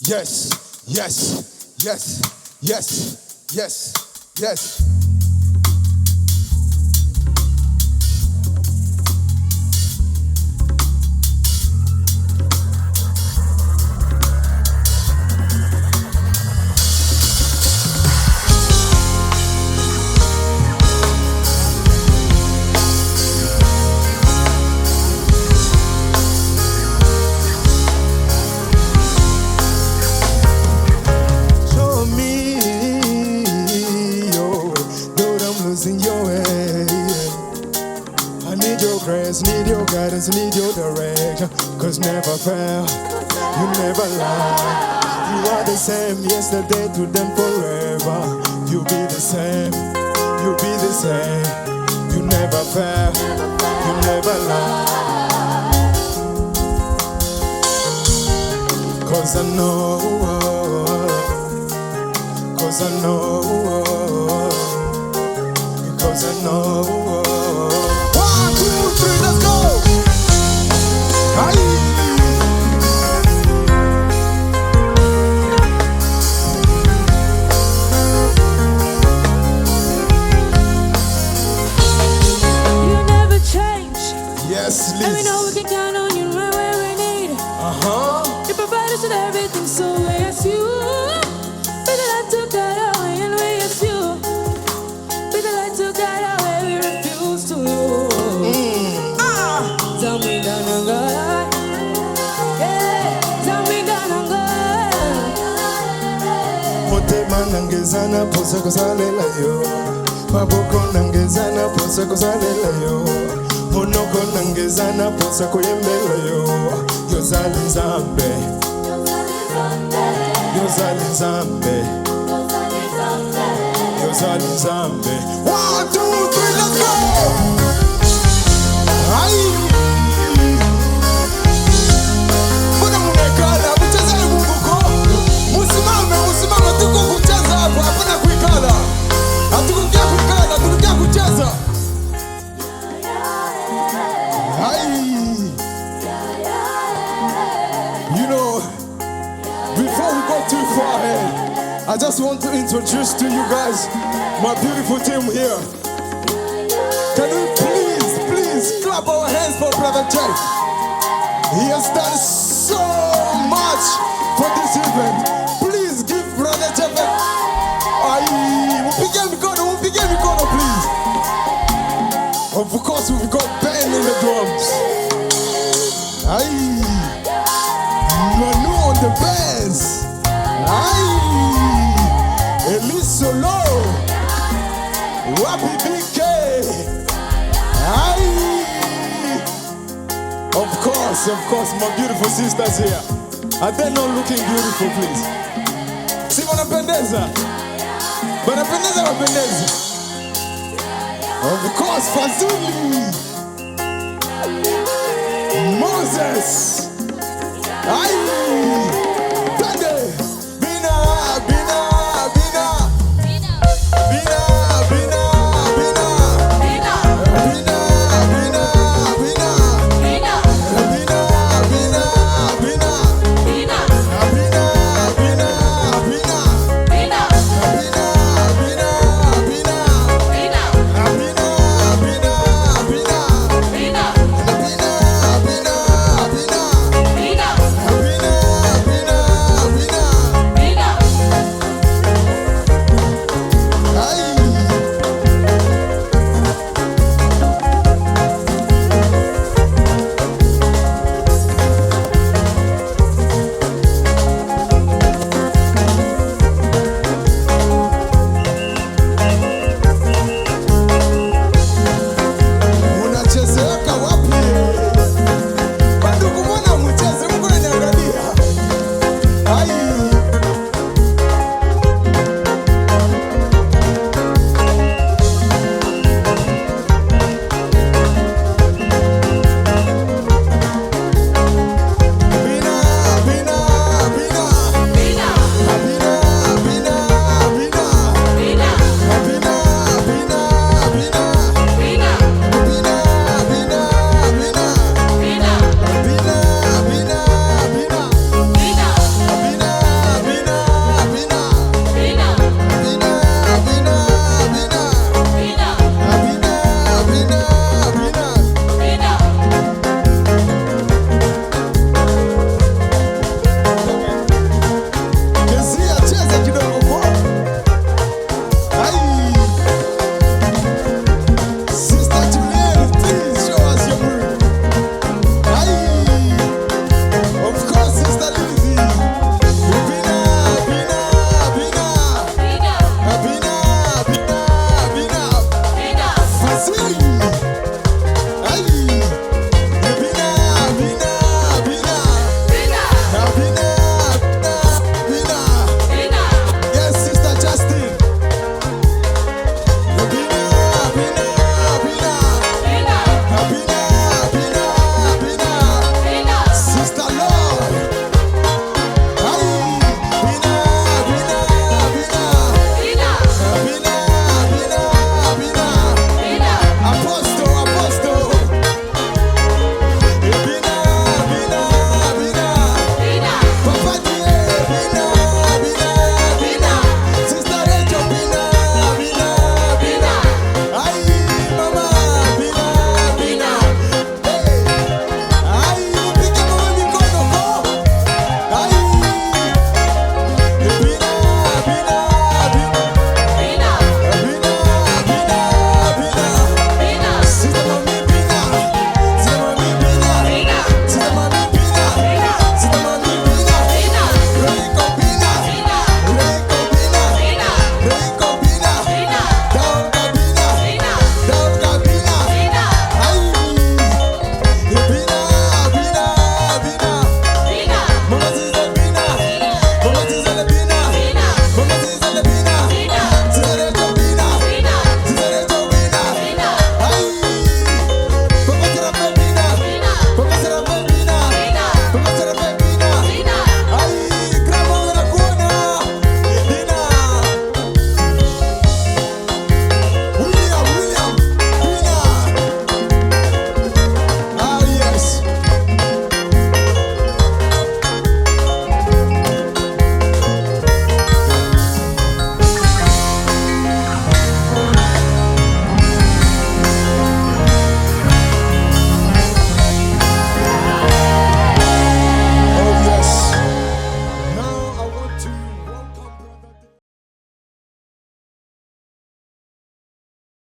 Yes, yes, yes, yes, yes, yes. Need your guidance, need your direction. Cause never fail, you never lie. You are the same yesterday, to them forever. You be the same, you be the same. You never fail, you never lie. Cause I know, cause I know, cause I know. Let's go! Aye. You never change. Yes, Liz. And we know we can count on you right where we need it. You provide us with everything, so we ask you. Be the light to guide our way, and we ask you. Be the light to guide our way, we refuse to you. Motema nangezana posa kusalela yo. Maboko nangezana posa kusalela yo. Monoko nangezana posa kuyembela yo. Yozali nzambe, yozali nzambe, yozali nzambe. 1, 2, 3, let's go! Aye. You know, before we go too far ahead, I just want to introduce to you guys my beautiful team here. Can we please clap our hands for Brother Jeff? He has done so much for this event. Please give Brother Jeff please. Of course, we've got Ben in the drums. Aye. Manu on the bass. Aye. Elise Solo. Wapi BK. Aye. Of course, my beautiful sisters here. Are they not looking beautiful, please? Si wanapendeza. Wanapendeza. Of course, Fazuli. Moses. Aye. Tande. Bina.